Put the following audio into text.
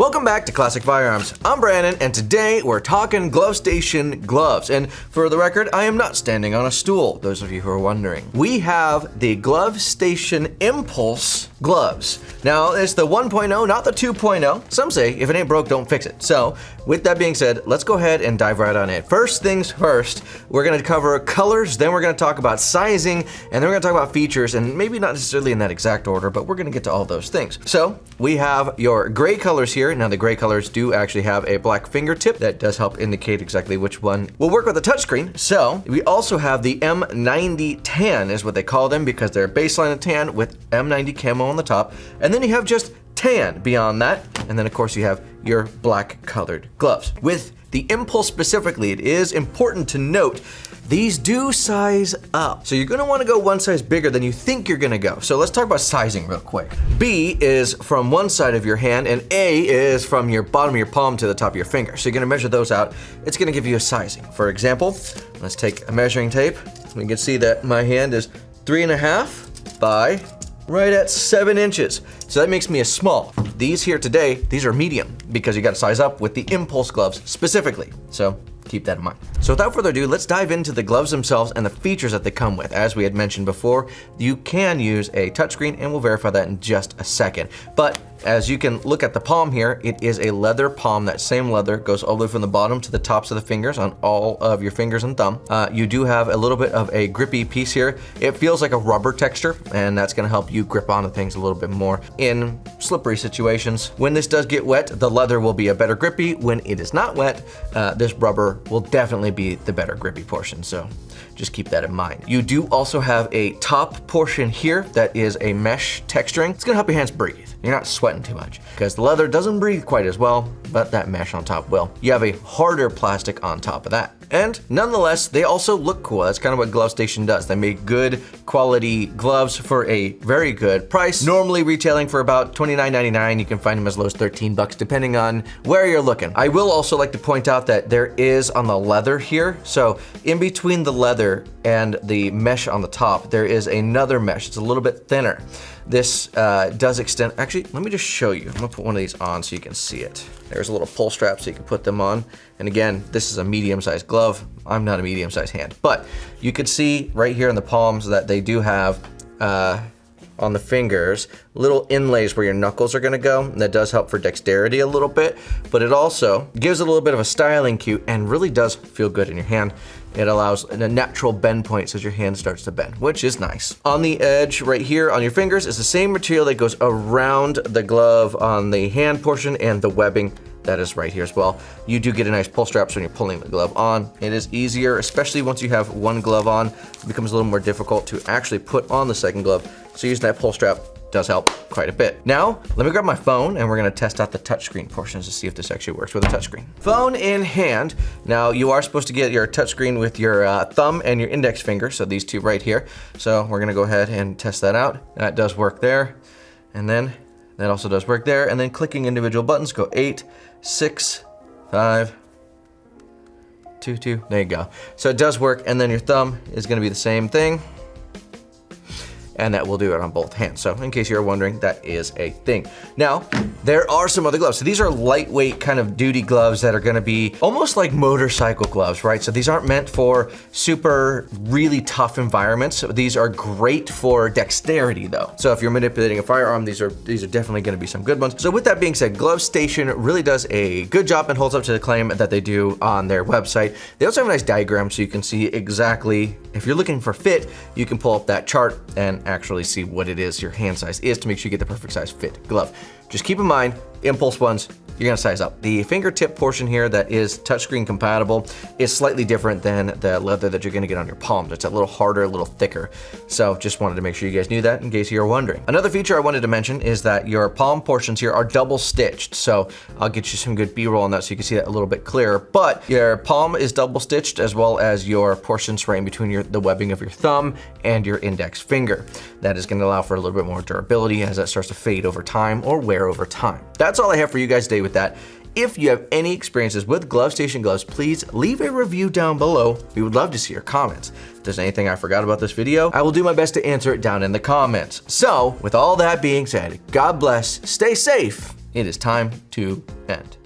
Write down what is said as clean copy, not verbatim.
Welcome back to Classic Firearms. I'm Brandon, and today we're talking Glove Station gloves. And for the record, I am not standing on a stool, those of you who are wondering. We have the Glove Station Impulse gloves. Now, it's the 1.0, not the 2.0. Some say, if it ain't broke, don't fix it. So, with that being said, let's go ahead and dive right on in. First things first, we're gonna cover colors, then we're gonna talk about sizing, and then we're gonna talk about features, and maybe not necessarily in that exact order, but we're gonna get to all those things. So, we have your gray colors here. Now, the gray colors do actually have a black fingertip that does help indicate exactly which one will work with the touchscreen. So, we also have the M90 tan is what they call them because they're a baseline of tan with M90 camo on the top, and then you have just tan beyond that, and then of course you have your black colored gloves. With the Impulse specifically, it is important to note these do size up. So you're gonna wanna go one size bigger than you think you're gonna go. So let's talk about sizing real quick. B is from one side of your hand and A is from your bottom of your palm to the top of your finger. So you're gonna measure those out. It's gonna give you a sizing. For example, let's take a measuring tape. We can see that my hand is 3.5 by right at 7 inches. So that makes me a small. These here today, these are medium because you gotta size up with the Impulse gloves specifically. So keep that in mind. So without further ado, let's dive into the gloves themselves and the features that they come with. As we had mentioned before, you can use a touchscreen and we'll verify that in just a second. But as you can look at the palm here, it is a leather palm. That same leather goes all the way from the bottom to the tops of the fingers on all of your fingers and thumb. You do have a little bit of a grippy piece here. It feels like a rubber texture, and that's gonna help you grip onto things a little bit more in slippery situations. When this does get wet, the leather will be a better grippy. When it is not wet, this rubber will definitely be the better grippy portion. So just keep that in mind. You do also have a top portion here that is a mesh texturing. It's gonna help your hands breathe. You're not sweating too much because the leather doesn't breathe quite as well, but that mesh on top will. You have a harder plastic on top of that. And nonetheless, they also look cool. That's kind of what Glove Station does. They make good quality gloves for a very good price. Normally retailing for about $29.99. You can find them as low as $13 depending on where you're looking. I will also like to point out that there is on the leather here. So in between the leather and the mesh on the top, there is another mesh. It's a little bit thinner. This does extend, actually, let me just show you. I'm gonna put one of these on so you can see it. There's a little pull strap so you can put them on. And again, this is a medium-sized glove. I'm not a medium-sized hand, but you could see right here in the palms that they do have, on the fingers, little inlays where your knuckles are gonna go, and that does help for dexterity a little bit, but it also gives it a little bit of a styling cue and really does feel good in your hand. It allows a natural bend point as your hand starts to bend, which is nice. On the edge right here on your fingers is the same material that goes around the glove on the hand portion and the webbing that is right here as well. You do get a nice pull strap when you're pulling the glove on. It is easier, especially once you have one glove on. It becomes a little more difficult to actually put on the second glove. So using that pull strap does help quite a bit. Now, let me grab my phone and we're gonna test out the touchscreen portions to see if this actually works with a touchscreen. Phone in hand. Now, you are supposed to get your touchscreen with your thumb and your index finger, so these two right here. So we're gonna go ahead and test that out. That does work there. And then that also does work there. And then clicking individual buttons, go 8, 6, 5, 2, 2, there you go. So it does work, and then your thumb is gonna be the same thing. And that will do it on both hands. So in case you're wondering, that is a thing. Now, there are some other gloves. So these are lightweight kind of duty gloves that are gonna be almost like motorcycle gloves, right? So these aren't meant for super, really tough environments. These are great for dexterity though. So if you're manipulating a firearm, these are definitely gonna be some good ones. So with that being said, Glove Station really does a good job and holds up to the claim that they do on their website. They also have a nice diagram so you can see exactly, if you're looking for fit, you can pull up that chart and actually see what it is your hand size is to make sure you get the perfect size fit glove. Just keep in mind, Impulse ones, you're gonna size up. The fingertip portion here that is touchscreen compatible is slightly different than the leather that you're gonna get on your palms. It's a little harder, a little thicker. So just wanted to make sure you guys knew that in case you were wondering. Another feature I wanted to mention is that your palm portions here are double stitched. So I'll get you some good B-roll on that so you can see that a little bit clearer. But your palm is double stitched as well as your portions right in between the webbing of your thumb and your index finger. That is gonna allow for a little bit more durability as that starts to fade over time or wear over time. That's all I have for you guys today with that. If you have any experiences with Glove Station gloves, please leave a review down below. We would love to see your comments. If there's anything I forgot about this video, I will do my best to answer it down in the comments. So, with all that being said, God bless, stay safe, it is time to end.